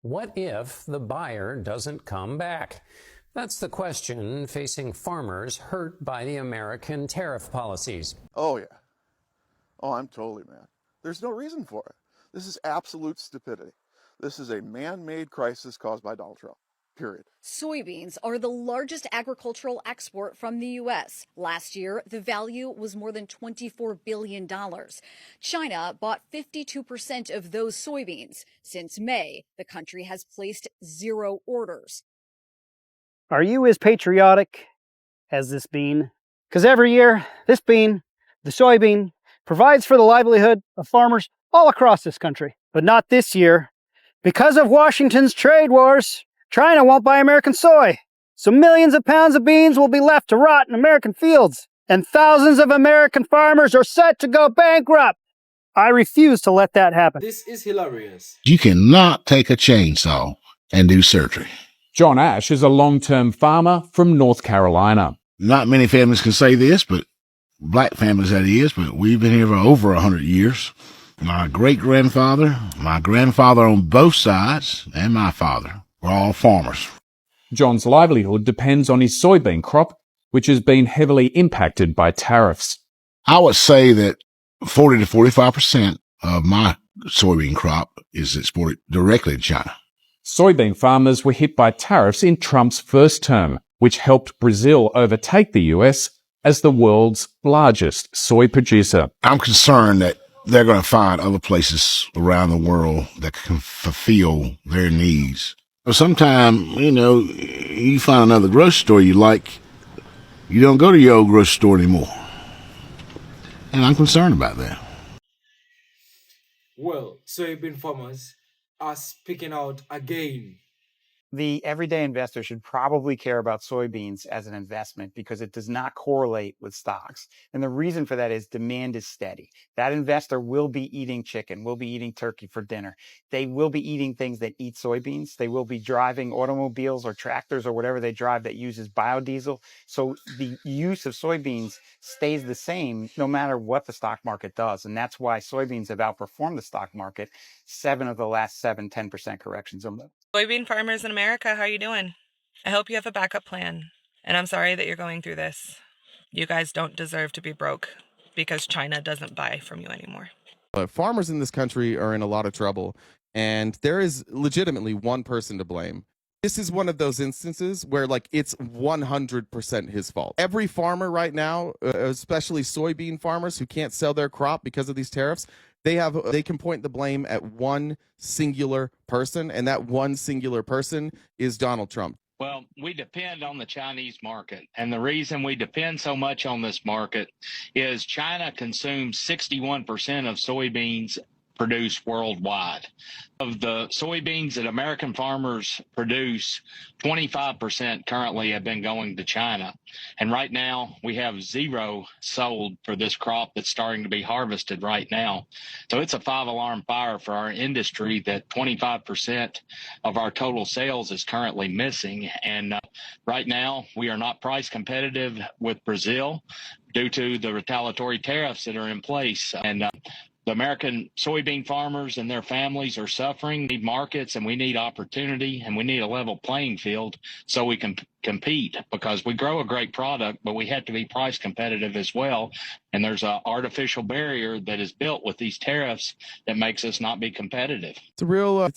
What if the buyer doesn't come back? That's the question facing farmers hurt by the American tariff policies. Oh, yeah. Oh, I'm totally mad. There's no reason for it. This is absolute stupidity. This is a man-made crisis caused by Donald Trump. Period. Soybeans are the largest agricultural export from the U.S. Last year, the value was more than $24 billion. China bought 52% of those soybeans. Since May, the country has placed 0 orders. Are you as patriotic as this bean? Because every year, this bean, the soybean, provides for the livelihood of farmers all across this country. But not this year. Because of Washington's trade wars, China won't buy American soy. So millions of pounds of beans will be left to rot in American fields. And thousands of American farmers are set to go bankrupt. I refuse to let that happen. This is hilarious. You cannot take a chainsaw and do surgery. John Ash is a long-term farmer from North Carolina. Not many families can say this, but black families that is, but we've been here for over 100 years. My great-grandfather, my grandfather on both sides, and my father were all farmers. John's livelihood depends on his soybean crop, which has been heavily impacted by tariffs. I would say that 40 to 45% of my soybean crop is exported directly to China. Soybean farmers were hit by tariffs in Trump's first term, which helped Brazil overtake the US as the world's largest soy producer. I'm concerned that they're going to find other places around the world that can fulfill their needs. Sometimes, you find another grocery store you like, you don't go to your old grocery store anymore. And I'm concerned about that. Well, soybean farmers are speaking out again. The everyday investor should probably care about soybeans as an investment because it does not correlate with stocks. And the reason for that is demand is steady. That investor will be eating chicken, will be eating turkey for dinner. They will be eating things that eat soybeans. They will be driving automobiles or tractors or whatever they drive that uses biodiesel. So the use of soybeans stays the same no matter what the stock market does. And that's why soybeans have outperformed the stock market 7 of the last 10% corrections. Soybean farmers in America, how are you doing? I hope you have a backup plan. And I'm sorry that you're going through this. You guys don't deserve to be broke because China doesn't buy from you anymore. Farmers in this country are in a lot of trouble, and there is legitimately one person to blame. This is one of those instances where, it's 100% his fault. Every farmer right now, especially soybean farmers who can't sell their crop because of these tariffs, they can point the blame at one singular person, and that one singular person is Donald Trump. Well, we depend on the Chinese market, and the reason we depend so much on this market is China consumes 61% of soybeans produced worldwide. Of the soybeans that American farmers produce, 25% currently have been going to China. And right now, we have 0 sold for this crop that's starting to be harvested right now. So it's a 5-alarm fire for our industry that 25% of our total sales is currently missing. And right now, we are not price competitive with Brazil due to the retaliatory tariffs that are in place. And the American soybean farmers and their families are suffering, need markets, and we need opportunity, and we need a level playing field so we can compete, because we grow a great product, but we have to be price competitive as well. And there's an artificial barrier that is built with these tariffs that makes us not be competitive. It's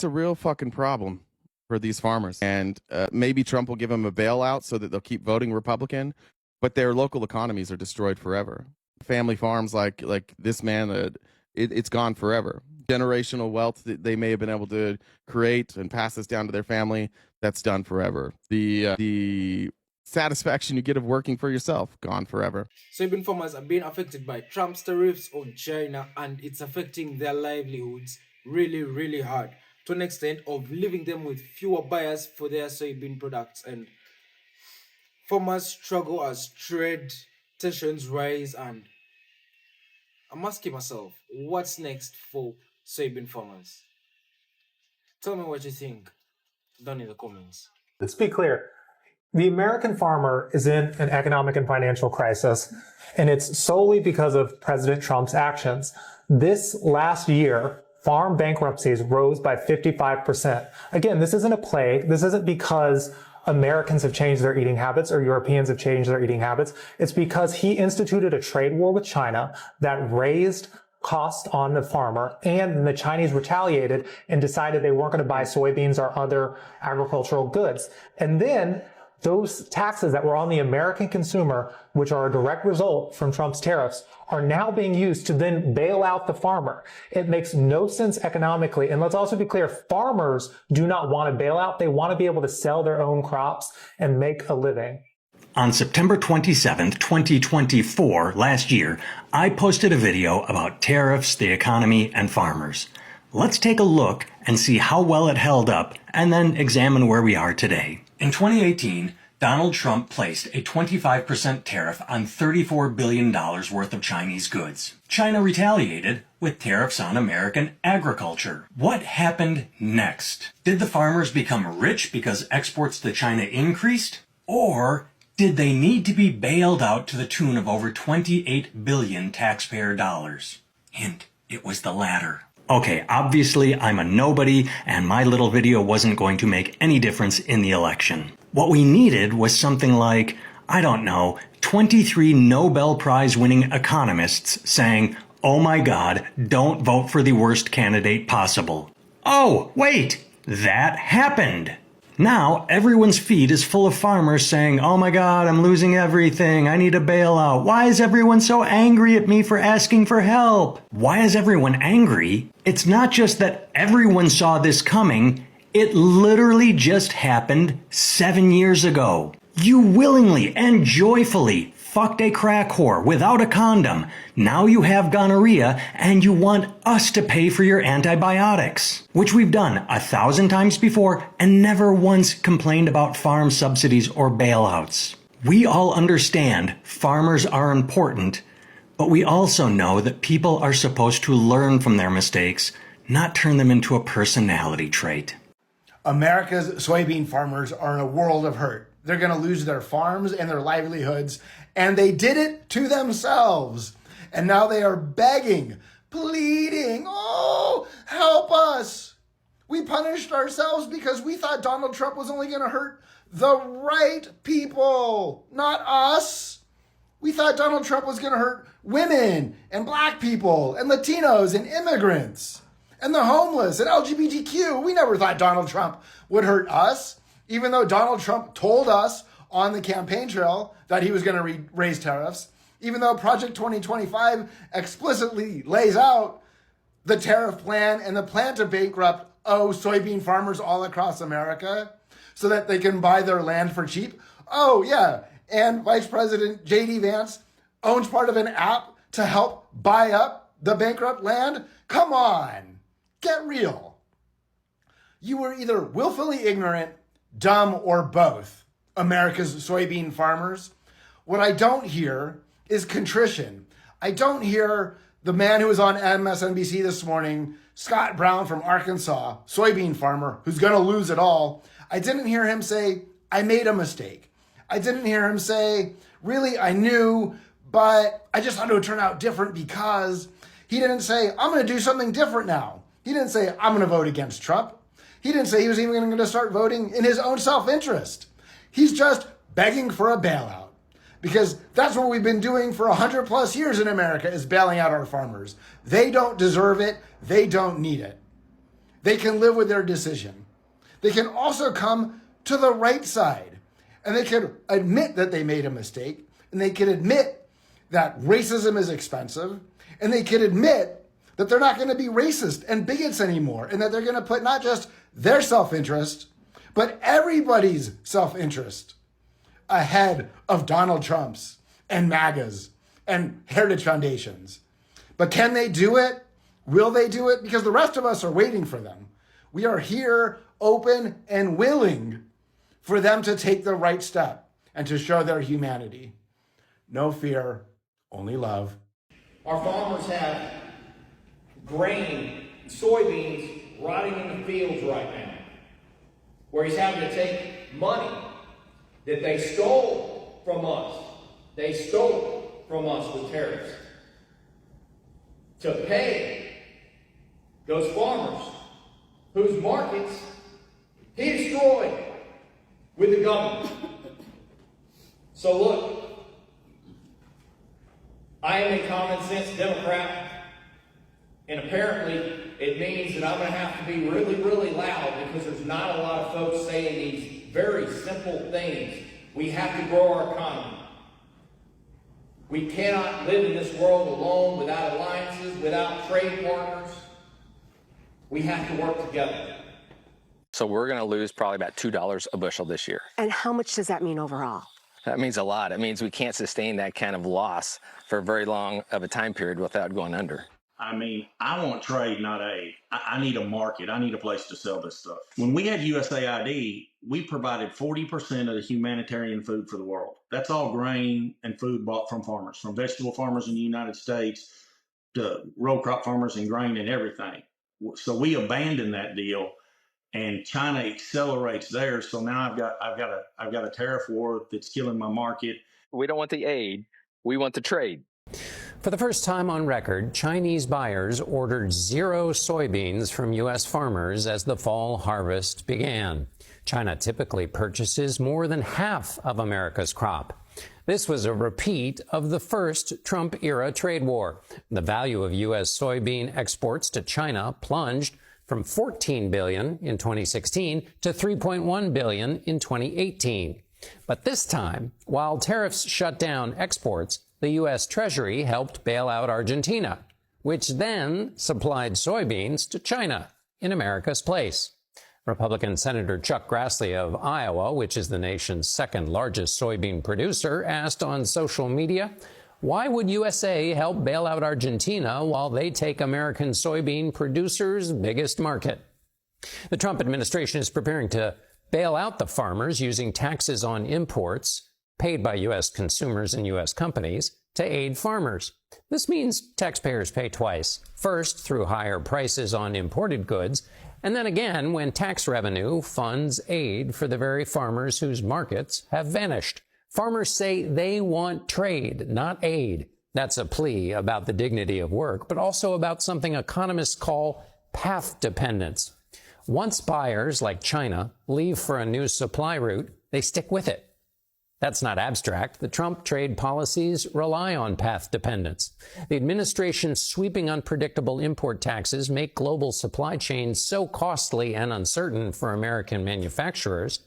a real fucking problem for these farmers. And maybe Trump will give them a bailout so that they'll keep voting Republican, but their local economies are destroyed forever. Family farms like this man, it's gone forever. Generational wealth that they may have been able to create and pass this down to their family, that's done forever. The satisfaction you get of working for yourself, gone forever. Soybean farmers are being affected by Trump's tariffs on China, and it's affecting their livelihoods really, really hard, to an extent of leaving them with fewer buyers for their soybean products. And farmers struggle as trade tensions rise, and I'm asking myself, what's next for soybean farmers? Tell me what you think down in the comments. Let's be clear. The American farmer is in an economic and financial crisis, and it's solely because of President Trump's actions. This last year, farm bankruptcies rose by 55%. Again, this isn't a plague. This isn't because Americans have changed their eating habits or Europeans have changed their eating habits. It's because he instituted a trade war with China that raised cost on the farmer, and the Chinese retaliated and decided they weren't going to buy soybeans or other agricultural goods. And then those taxes that were on the American consumer, which are a direct result from Trump's tariffs, are now being used to then bail out the farmer. It makes no sense economically. And let's also be clear, farmers do not want a bailout. They want to be able to sell their own crops and make a living. On September 27th, 2024, last year, I posted a video about tariffs, the economy, and farmers. Let's take a look and see how well it held up, and then examine where we are today. In 2018, Donald Trump placed a 25% tariff on $34 billion worth of Chinese goods. China retaliated with tariffs on American agriculture. What happened next? Did the farmers become rich because exports to China increased? Or did they need to be bailed out to the tune of over 28 billion taxpayer dollars? Hint, it was the latter. Okay, obviously I'm a nobody and my little video wasn't going to make any difference in the election. What we needed was something like, I don't know, 23 Nobel Prize winning economists saying, oh my God, don't vote for the worst candidate possible. Oh, wait, that happened. Now, everyone's feed is full of farmers saying, oh my God, I'm losing everything. I need a bailout. Why is everyone so angry at me for asking for help? Why is everyone angry? It's not just that everyone saw this coming. It literally just happened 7 years ago. You willingly and joyfully fucked a crack whore without a condom. Now you have gonorrhea and you want us to pay for your antibiotics, which we've done 1,000 times before and never once complained about farm subsidies or bailouts. We all understand farmers are important, but we also know that people are supposed to learn from their mistakes, not turn them into a personality trait. America's soybean farmers are in a world of hurt. They're going to lose their farms and their livelihoods, and they did it to themselves. And now they are begging, pleading, oh, help us. We punished ourselves because we thought Donald Trump was only going to hurt the right people, not us. We thought Donald Trump was going to hurt women and black people and Latinos and immigrants and the homeless and LGBTQ. We never thought Donald Trump would hurt us. Even though Donald Trump told us on the campaign trail that he was going to raise tariffs, even though Project 2025 explicitly lays out the tariff plan and the plan to bankrupt soybean farmers all across America so that they can buy their land for cheap. Oh, yeah. And Vice President J.D. Vance owns part of an app to help buy up the bankrupt land. Come on, get real. You were either willfully ignorant, dumb, or both, America's soybean farmers. What I don't hear is contrition. I don't hear the man who was on MSNBC this morning, Scott Brown from Arkansas, soybean farmer, who's going to lose it all. I didn't hear him say, I made a mistake. I didn't hear him say, really, I knew, but I just thought it would turn out different because. He didn't say, I'm going to do something different now. He didn't say, I'm going to vote against Trump. He didn't say he was even going to start voting in his own self-interest. He's just begging for a bailout because that's what we've been doing for 100 plus years in America is bailing out our farmers. They don't deserve it. They don't need it. They can live with their decision. They can also come to the right side and they can admit that they made a mistake and they can admit that racism is expensive and they can admit that they're not going to be racist and bigots anymore and that they're going to put not just their self-interest, but everybody's self-interest ahead of Donald Trump's and MAGA's and Heritage Foundation's. But can they do it? Will they do it? Because the rest of us are waiting for them. We are here open and willing for them to take the right step and to show their humanity. No fear, only love. Our farmers have grain, soybeans rotting in the fields right now, where he's having to take money that they stole from us. They stole from us with tariffs to pay those farmers whose markets he destroyed with the government. So look, I am a common sense Democrat, and apparently it means that I'm going to have to be really, really loud because there's not a lot of folks saying these very simple things. We have to grow our economy. We cannot live in this world alone without alliances, without trade partners. We have to work together. So we're going to lose probably about $2 a bushel this year. And how much does that mean overall? That means a lot. It means we can't sustain that kind of loss for a very long of a time period without going under. I mean, I want trade, not aid. I need a market. I need a place to sell this stuff. When we had USAID, we provided 40% of the humanitarian food for the world. That's all grain and food bought from farmers, from vegetable farmers in the United States to row crop farmers and grain and everything. So we abandoned that deal, and China accelerates theirs. So now I've got a tariff war that's killing my market. We don't want the aid. We want the trade. For the first time on record, Chinese buyers ordered 0 soybeans from U.S. farmers as the fall harvest began. China typically purchases more than half of America's crop. This was a repeat of the first Trump-era trade war. The value of U.S. soybean exports to China plunged from $14 billion in 2016 to $3.1 billion in 2018. But this time, while tariffs shut down exports, the U.S. Treasury helped bail out Argentina, which then supplied soybeans to China in America's place. Republican Senator Chuck Grassley of Iowa, which is the nation's second largest soybean producer, asked on social media, why would USA help bail out Argentina while they take American soybean producers' biggest market? The Trump administration is preparing to bail out the farmers using taxes on imports paid by U.S. consumers and U.S. companies to aid farmers. This means taxpayers pay twice, first through higher prices on imported goods, and then again when tax revenue funds aid for the very farmers whose markets have vanished. Farmers say they want trade, not aid. That's a plea about the dignity of work, but also about something economists call path dependence. Once buyers, like China, leave for a new supply route, they stick with it. That's not abstract. The Trump trade policies rely on path dependence. The administration's sweeping unpredictable import taxes make global supply chains so costly and uncertain for American manufacturers,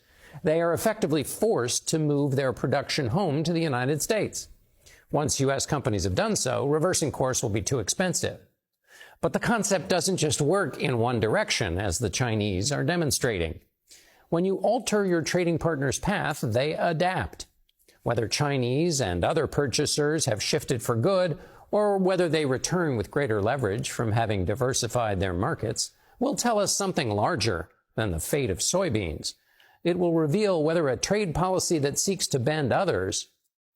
they are effectively forced to move their production home to the United States. Once U.S. companies have done so, reversing course will be too expensive. But the concept doesn't just work in one direction, as the Chinese are demonstrating. When you alter your trading partner's path, they adapt. Whether Chinese and other purchasers have shifted for good, or whether they return with greater leverage from having diversified their markets, will tell us something larger than the fate of soybeans. It will reveal whether a trade policy that seeks to bend others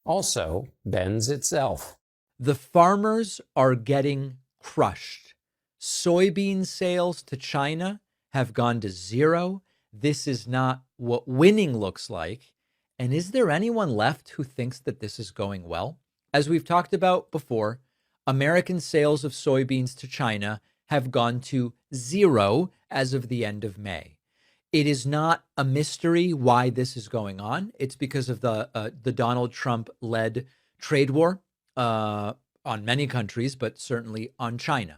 also bends itself. The farmers are getting crushed. Soybean sales to China have gone to 0. This is not what winning looks like. And is there anyone left who thinks that this is going well? As we've talked about before, American sales of soybeans to China have gone to 0 as of the end of May. It is not a mystery why this is going on. It's because of the Donald Trump-led trade war on many countries, but certainly on China.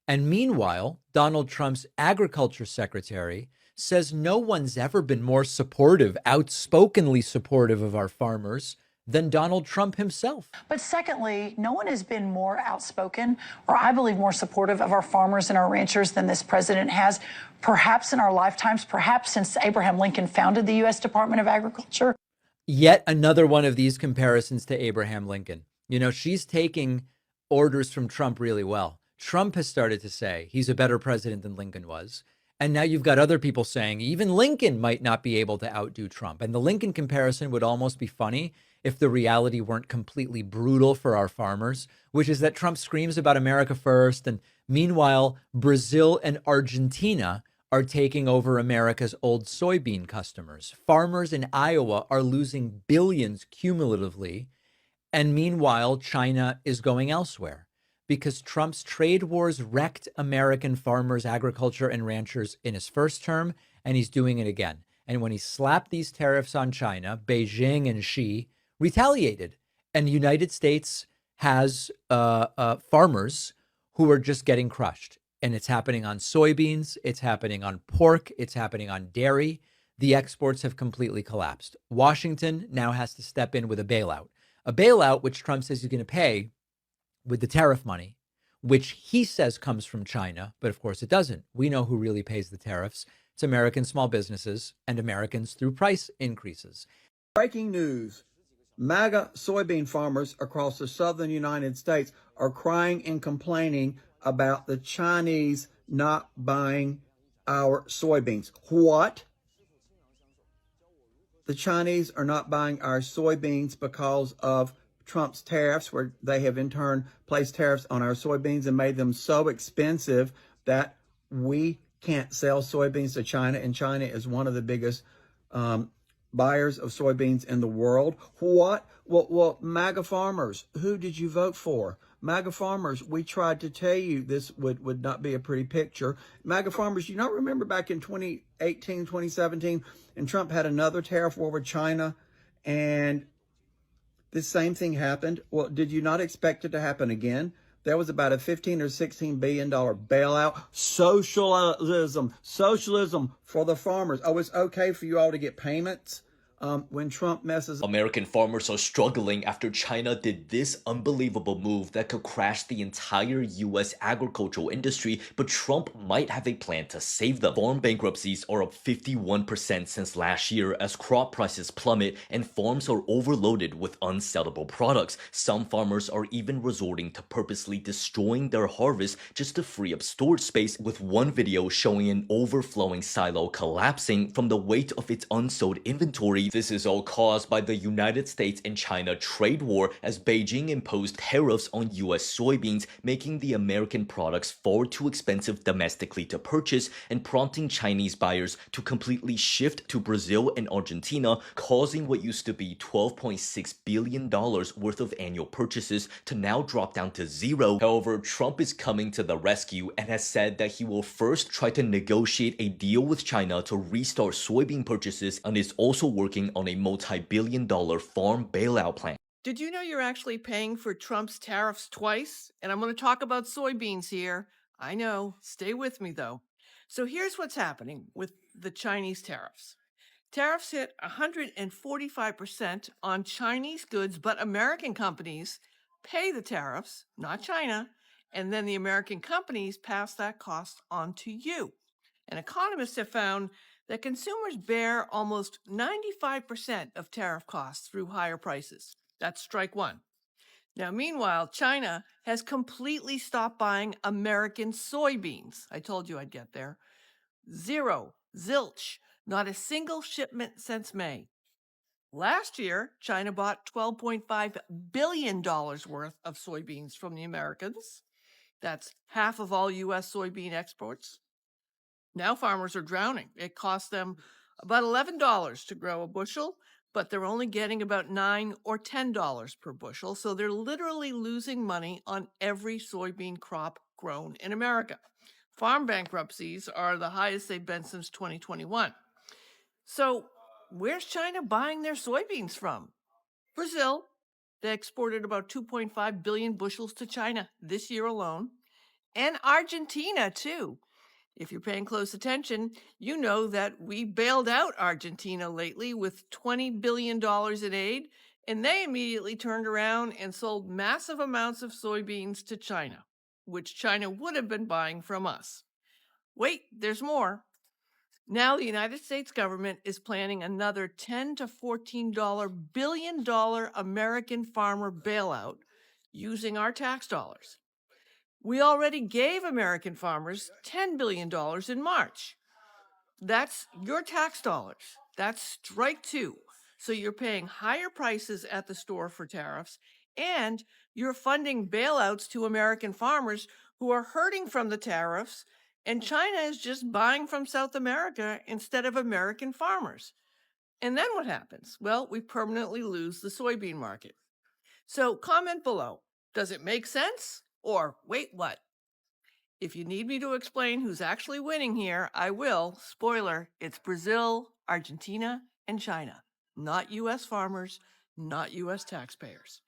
And meanwhile, Donald Trump's agriculture secretary says no one's ever been more supportive, outspokenly supportive of our farmers than Donald Trump himself. But secondly, no one has been more outspoken, or I believe more supportive of our farmers and our ranchers than this president has, perhaps in our lifetimes, perhaps since Abraham Lincoln founded the U.S. Department of Agriculture. Yet another one of these comparisons to Abraham Lincoln. You know, she's taking orders from Trump really well. Trump has started to say he's a better president than Lincoln was. And now you've got other people saying even Lincoln might not be able to outdo Trump. And the Lincoln comparison would almost be funny if the reality weren't completely brutal for our farmers, which is that Trump screams about America first. And meanwhile, Brazil and Argentina are taking over America's old soybean customers. Farmers in Iowa are losing billions cumulatively. And meanwhile, China is going elsewhere. because Trump's trade wars wrecked American farmers, agriculture, and ranchers in his first term, and he's doing it again. And when he slapped these tariffs on China, Beijing and Xi retaliated. And the United States has farmers who are just getting crushed. And it's happening on soybeans, it's happening on pork, it's happening on dairy. The exports have completely collapsed. Washington now has to step in with a bailout which Trump says he's going to pay with the tariff money, which he says comes from China, but of course it doesn't. We know who really pays the tariffs. It's American small businesses and Americans through price increases. Breaking news. MAGA soybean farmers across the southern United States are crying and complaining about the Chinese not buying our soybeans. What? The Chinese are not buying our soybeans because of Trump's tariffs, where they have in turn placed tariffs on our soybeans and made them so expensive that we can't sell soybeans to China, and China is one of the biggest buyers of soybeans in the world. What? Well, MAGA farmers, who did you vote for? MAGA farmers, we tried to tell you this would not be a pretty picture. MAGA farmers, you not remember back in 2018, 2017, and Trump had another tariff war with China, and the same thing happened? Well, did you not expect it to happen again? There was about a $15 or $16 billion bailout. Socialism for the farmers. Oh, it's okay for you all to get payments when Trump messes. American farmers are struggling after China did this unbelievable move that could crash the entire U.S. agricultural industry, but Trump might have a plan to save them. Farm bankruptcies are up 51% since last year as crop prices plummet and farms are overloaded with unsellable products. Some farmers are even resorting to purposely destroying their harvest just to free up storage space, with one video showing an overflowing silo collapsing from the weight of its unsold inventory. This is all caused by the United States and China trade war, as Beijing imposed tariffs on U.S. soybeans, making the American products far too expensive domestically to purchase and prompting Chinese buyers to completely shift to Brazil and Argentina, causing what used to be $12.6 billion worth of annual purchases to now drop down to zero. However, Trump is coming to the rescue and has said that he will first try to negotiate a deal with China to restart soybean purchases, and is also working on a multi-billion-dollar farm bailout plan. Did you know you're actually paying for Trump's tariffs twice? And I'm going to talk about soybeans here. I know. Stay with me, though. So here's what's happening with the Chinese tariffs. Tariffs hit 145% on Chinese goods, but American companies pay the tariffs, not China, and then the American companies pass that cost on to you. And economists have found that consumers bear almost 95% of tariff costs through higher prices. That's strike one. Now, meanwhile, China has completely stopped buying American soybeans. I told you I'd get there. Zero, zilch, not a single shipment since May. Last year, China bought $12.5 billion worth of soybeans from the Americans. That's half of all U.S. soybean exports. Now farmers are drowning. It costs them about $11 to grow a bushel, but they're only getting about $9 or $10 per bushel. So they're literally losing money on every soybean crop grown in America. Farm bankruptcies are the highest they've been since 2021. So where's China buying their soybeans from? Brazil. They exported about 2.5 billion bushels to China this year alone. And Argentina, too. If you're paying close attention, you know that we bailed out Argentina lately with $20 billion in aid, and they immediately turned around and sold massive amounts of soybeans to China, which China would have been buying from us. Wait, there's more. Now the United States government is planning another $10 to $14 billion American farmer bailout using our tax dollars. We already gave American farmers $10 billion in March. That's your tax dollars. That's strike two. So you're paying higher prices at the store for tariffs, and you're funding bailouts to American farmers who are hurting from the tariffs, and China is just buying from South America instead of American farmers. And then what happens? Well, we permanently lose the soybean market. So comment below. Does it make sense? Or wait, what? If you need me to explain who's actually winning here, I will. Spoiler, it's Brazil, Argentina, and China. Not U.S. farmers, not U.S. taxpayers.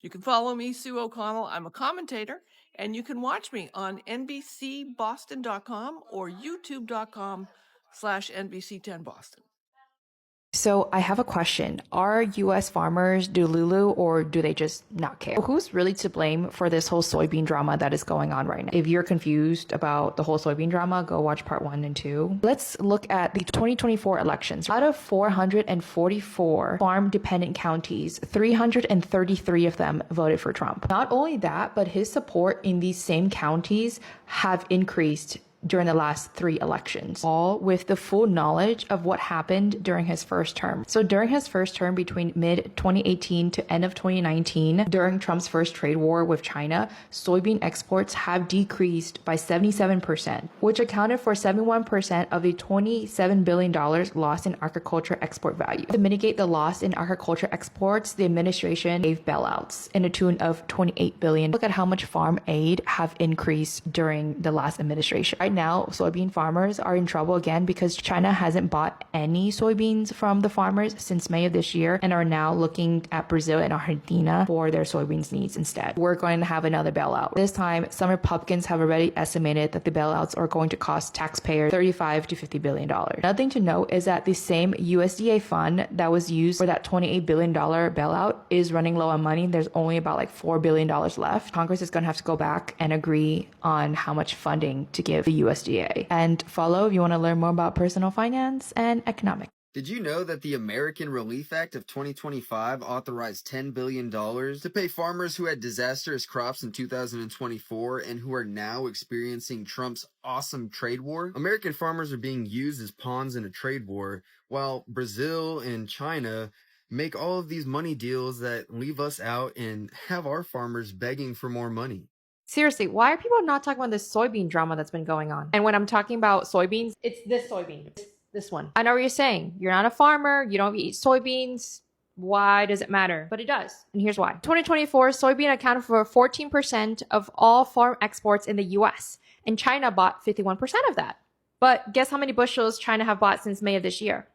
You can follow me, Sue O'Connell. I'm a commentator, and you can watch me on NBCBoston.com or YouTube.com/NBC10Boston. So I have a question. Are U.S. farmers Delulu or do they just not care? Who's really to blame for this whole soybean drama that is going on right now? If you're confused about the whole soybean drama, go watch part 1 and 2. Let's look at the 2024 elections. Out of 444 farm-dependent counties, 333 of them voted for Trump. Not only that, but his support in these same counties have increased during the last 3 elections, all with the full knowledge of what happened during his first term. So during his first term between mid-2018 to end of 2019, during Trump's first trade war with China, soybean exports have decreased by 77%, which accounted for 71% of the $27 billion lost in agriculture export value. To mitigate the loss in agriculture exports, the administration gave bailouts in a tune of $28 billion. Look at how much farm aid have increased during the last administration. Right now, soybean farmers are in trouble again because China hasn't bought any soybeans from the farmers since May of this year and are now looking at Brazil and Argentina for their soybeans needs instead. We're going to have another bailout. This time, some Republicans have already estimated that the bailouts are going to cost taxpayers $35 to $50 billion. Another thing to note is that the same USDA fund that was used for that $28 billion bailout is running low on money. There's only about like $4 billion left. Congress is going to have to go back and agree on how much funding to give the USDA. And follow if you want to learn more about personal finance and economics. Did you know that the American Relief Act of 2025 authorized $10 billion to pay farmers who had disastrous crops in 2024 and who are now experiencing Trump's awesome trade war? American farmers are being used as pawns in a trade war, while Brazil and China make all of these money deals that leave us out and have our farmers begging for more money. Seriously, why are people not talking about this soybean drama that's been going on? And when I'm talking about soybeans, it's this soybean. It's this one. I know what you're saying. You're not a farmer. You don't eat soybeans. Why does it matter? But it does. And here's why. 2024, soybean accounted for 14% of all farm exports in the US. And China bought 51% of that. But guess how many bushels China have bought since May of this year?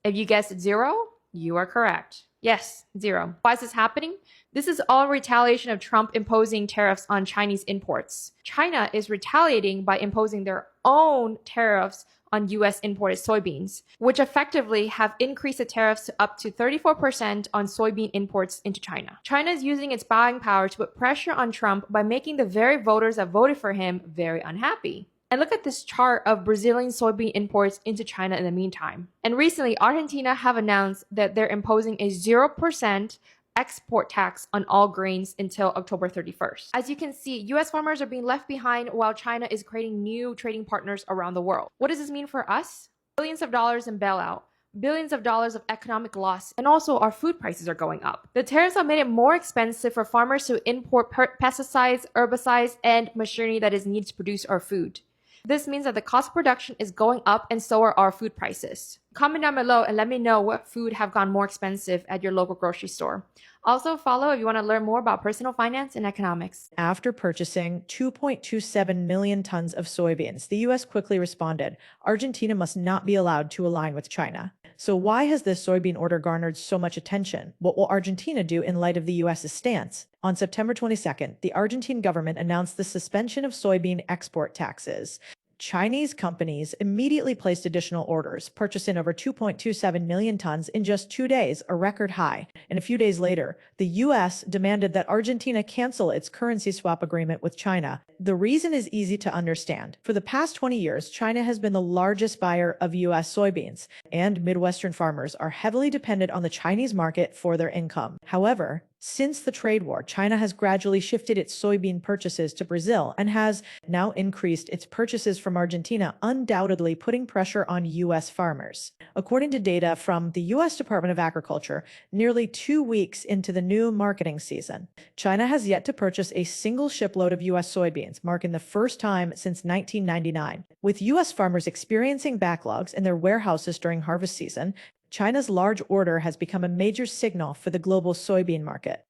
If you guessed 0, you are correct. Yes, 0. Why is this happening? This is all retaliation of Trump imposing tariffs on Chinese imports. China is retaliating by imposing their own tariffs on U.S. imported soybeans, which effectively have increased the tariffs to up to 34% on soybean imports into China. China is using its buying power to put pressure on Trump by making the very voters that voted for him very unhappy. And look at this chart of Brazilian soybean imports into China in the meantime. And recently, Argentina have announced that they're imposing a 0% export tax on all grains until October 31st. As you can see, US farmers are being left behind while China is creating new trading partners around the world. What does this mean for us? Billions of dollars in bailout, billions of dollars of economic loss, and also our food prices are going up. The tariffs have made it more expensive for farmers to import pesticides, herbicides, and machinery that is needed to produce our food. This means that the cost of production is going up and so are our food prices. Comment down below and let me know what food have gone more expensive at your local grocery store. Also follow if you want to learn more about personal finance and economics. After purchasing 2.27 million tons of soybeans, the U.S. quickly responded, Argentina must not be allowed to align with China. So why has this soybean order garnered so much attention? What will Argentina do in light of the U.S.'s stance? On September 22nd, the Argentine government announced the suspension of soybean export taxes. Chinese companies immediately placed additional orders, purchasing over 2.27 million tons in just 2 days, a record high. And a few days later, the U.S. demanded that Argentina cancel its currency swap agreement with China. The reason is easy to understand. For the past 20 years, China has been the largest buyer of U.S. soybeans, and Midwestern farmers are heavily dependent on the Chinese market for their income. However, since the trade war, China has gradually shifted its soybean purchases to Brazil and has now increased its purchases from Argentina, undoubtedly putting pressure on U.S. farmers. According to data from the U.S. Department of Agriculture, nearly 2 weeks into the new marketing season, China has yet to purchase a single shipload of U.S. soybeans, marking the first time since 1999. With U.S. farmers experiencing backlogs in their warehouses during harvest season, China's large order has become a major signal for the global soybean market.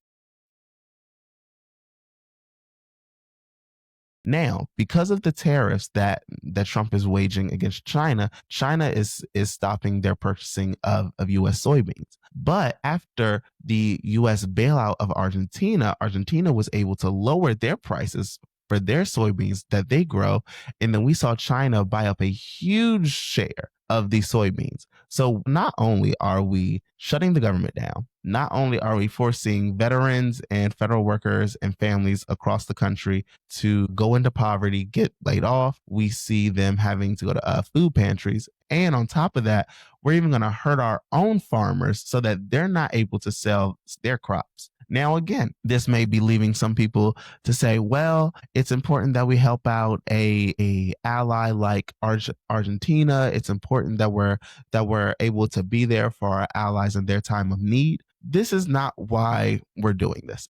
Now, because of the tariffs that Trump is waging against China, China is stopping their purchasing of U.S. soybeans. But after the U.S. bailout of Argentina, Argentina was able to lower their prices for their soybeans that they grow. And then we saw China buy up a huge share of these soybeans. So not only are we shutting the government down, not only are we forcing veterans and federal workers and families across the country to go into poverty, get laid off, we see them having to go to food pantries. And on top of that, we're even going to hurt our own farmers so that they're not able to sell their crops. Now, again, this may be leaving some people to say, well, it's important that we help out a ally like Argentina. It's important that we're able to be there for our allies in their time of need. This is not why we're doing this.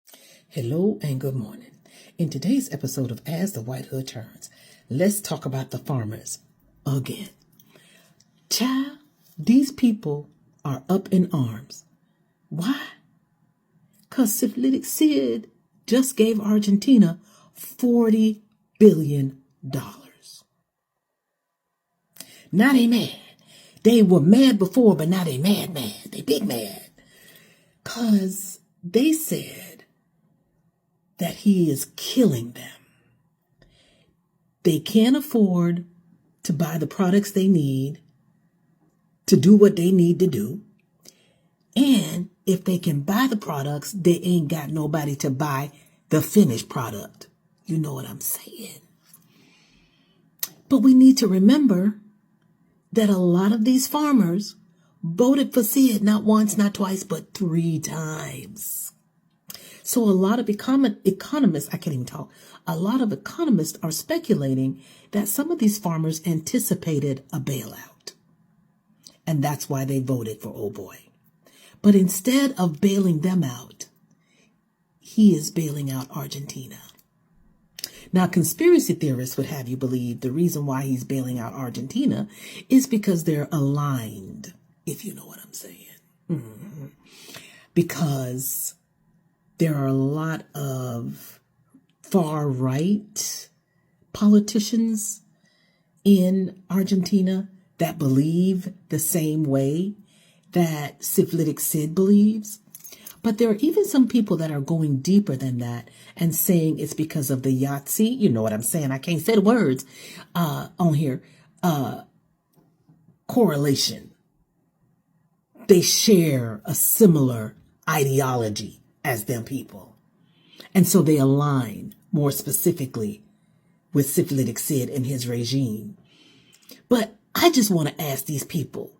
Hello and good morning. In today's episode of As the White Hood Turns, let's talk about the farmers again. Child, these people are up in arms. Why? Because Syphilitic Sid just gave Argentina $40 billion. Now they mad. They were mad before, but now they mad. They big mad. Because they said that he is killing them. They can't afford to buy the products they need to do what they need to do. And if they can buy the products, they ain't got nobody to buy the finished product. You know what I'm saying? But we need to remember that a lot of these farmers voted for Sid not once, not twice, but 3 times. So a lot of economists, I can't even talk, a lot of economists are speculating that some of these farmers anticipated a bailout. And that's why they voted for old boy. But instead of bailing them out, he is bailing out Argentina. Now, conspiracy theorists would have you believe the reason why he's bailing out Argentina is because they're aligned, if you know what I'm saying. Mm-hmm. Because there are a lot of far-right politicians in Argentina that believe the same way that Syphilitic Sid believes. But there are even some people that are going deeper than that and saying it's because of the Yahtzee. You know what I'm saying? I can't say the words on here. Correlation. They share a similar ideology as them people. And so they align more specifically with Syphilitic Sid and his regime. But I just want to ask these people,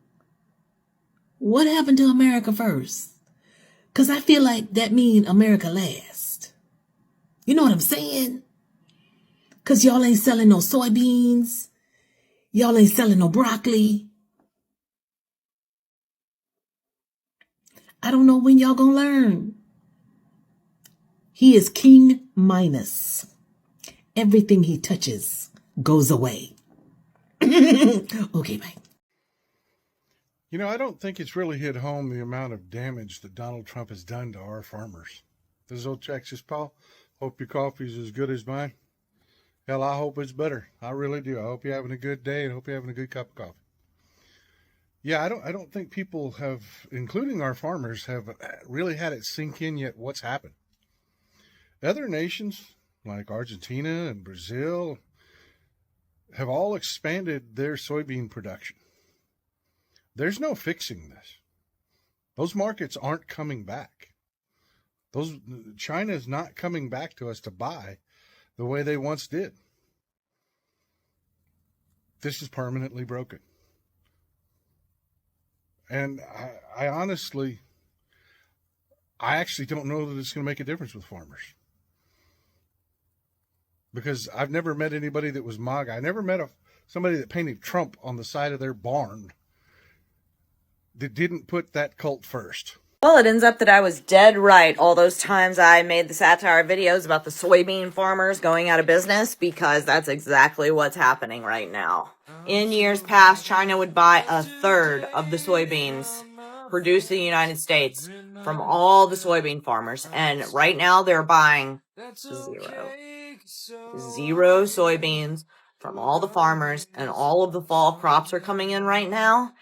what happened to America first? Because I feel like that means America last. You know what I'm saying? Because y'all ain't selling no soybeans. Y'all ain't selling no broccoli. I don't know when y'all gonna learn. He is King Minos. Everything he touches goes away. Okay, bye. You know, I don't think it's really hit home the amount of damage that Donald Trump has done to our farmers. This is old Texas Paul. Hope your coffee's as good as mine. Hell, I hope it's better. I really do. I hope you're having a good day and hope you're having a good cup of coffee. Yeah, I don't think people have, including our farmers, have really had it sink in yet what's happened. Other nations like Argentina and Brazil have all expanded their soybean production. There's no fixing this. Those markets aren't coming back. China is not coming back to us to buy the way they once did. This is permanently broken. And I honestly, I actually don't know that it's going to make a difference with farmers. Because I've never met anybody that was MAGA. I never met somebody that painted Trump on the side of their barn that didn't put that cult first. Well, it ends up that I was dead right all those times I made the satire videos about the soybean farmers going out of business, because that's exactly what's happening right now. In years past, China would buy 1/3 of the soybeans produced in the United States from all the soybean farmers, and right now they're buying 0. Zero soybeans from all the farmers, and all of the fall crops are coming in right now,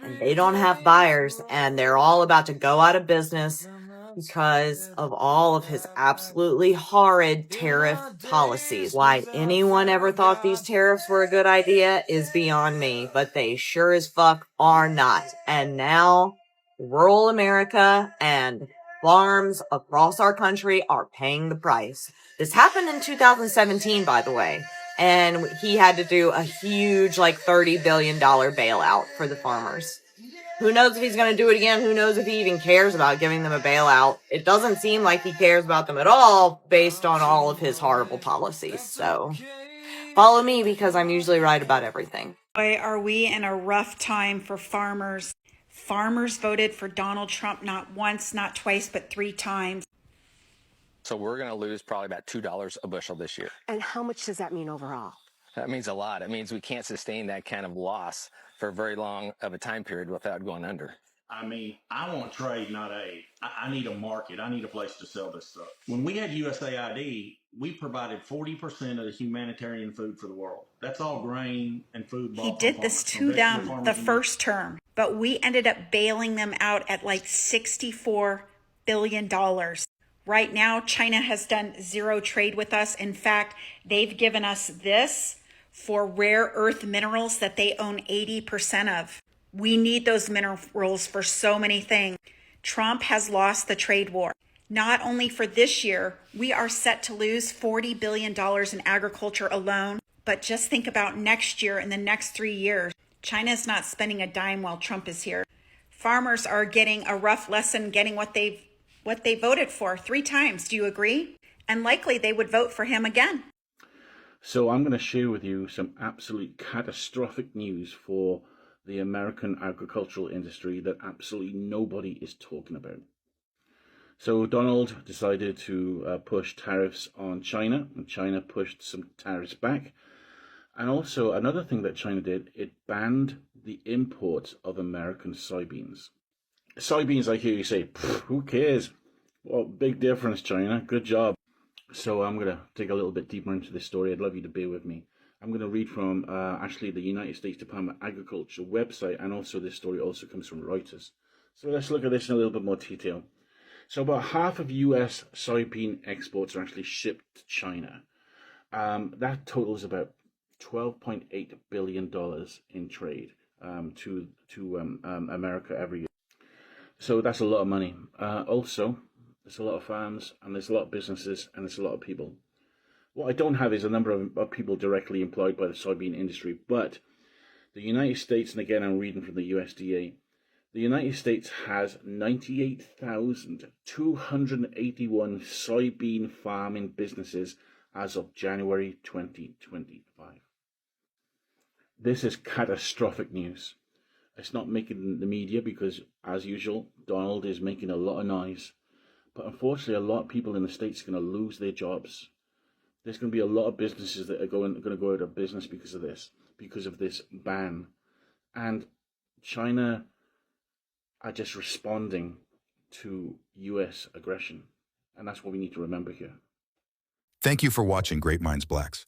and they don't have buyers, and they're all about to go out of business because of all of his absolutely horrid tariff policies. Why anyone ever thought these tariffs were a good idea is beyond me, but they sure as fuck are not. And now rural America and farms across our country are paying the price. This happened in 2017, by the way, and he had to do a huge, like, $30 billion bailout for the farmers. Who knows if he's going to do it again? Who knows if he even cares about giving them a bailout? It doesn't seem like he cares about them at all based on all of his horrible policies. So follow me because I'm usually right about everything. Boy, are we in a rough time for farmers. Farmers voted for Donald Trump not once, not twice, but 3 times. So we're going to lose probably about $2 a bushel this year. And how much does that mean overall? That means a lot. It means we can't sustain that kind of loss for a very long of a time period without going under. I mean, I want trade, not aid. I need a market. I need a place to sell this stuff. When we had USAID, we provided 40% of the humanitarian food for the world. That's all grain and food. He did this to them the first term, but we ended up bailing them out at like $64 billion. Right now, China has done zero trade with us. In fact, they've given us this for rare earth minerals that they own 80% of. We need those minerals for so many things. Trump has lost the trade war. Not only for this year, we are set to lose $40 billion in agriculture alone, but just think about next year and the next 3 years. China is not spending a dime while Trump is here. Farmers are getting a rough lesson getting what they voted for 3 times. Do you agree? And likely they would vote for him again. So I'm going to share with you some absolute catastrophic news for the American agricultural industry that absolutely nobody is talking about. So Donald decided to push tariffs on China, and China pushed some tariffs back. And also another thing that China did, it banned the import of American soybeans. Soybeans, I hear you say, who cares? Well, big difference, China. Good job. So I'm going to dig a little bit deeper into this story. I'd love you to bear with me. I'm going to read from actually the United States Department of Agriculture website, and also this story also comes from Reuters. So let's look at this in a little bit more detail. So about half of US soybean exports are actually shipped to China. That totals about $12.8 billion in trade to America every year. So that's a lot of money. Also, there's a lot of farms, and there's a lot of businesses, and there's a lot of people. What I don't have is a number of people directly employed by the soybean industry, but the United States, and again I'm reading from the USDA, the United States has 98,281 soybean farming businesses as of January 2025. This is catastrophic news. It's not making the media because, as usual, Donald is making a lot of noise. But unfortunately, a lot of people in the States are going to lose their jobs. There's going to be a lot of businesses that are going to go out of business because of this ban. And China are just responding to US aggression. And that's what we need to remember here. Thank you for watching Great Minds Blacks.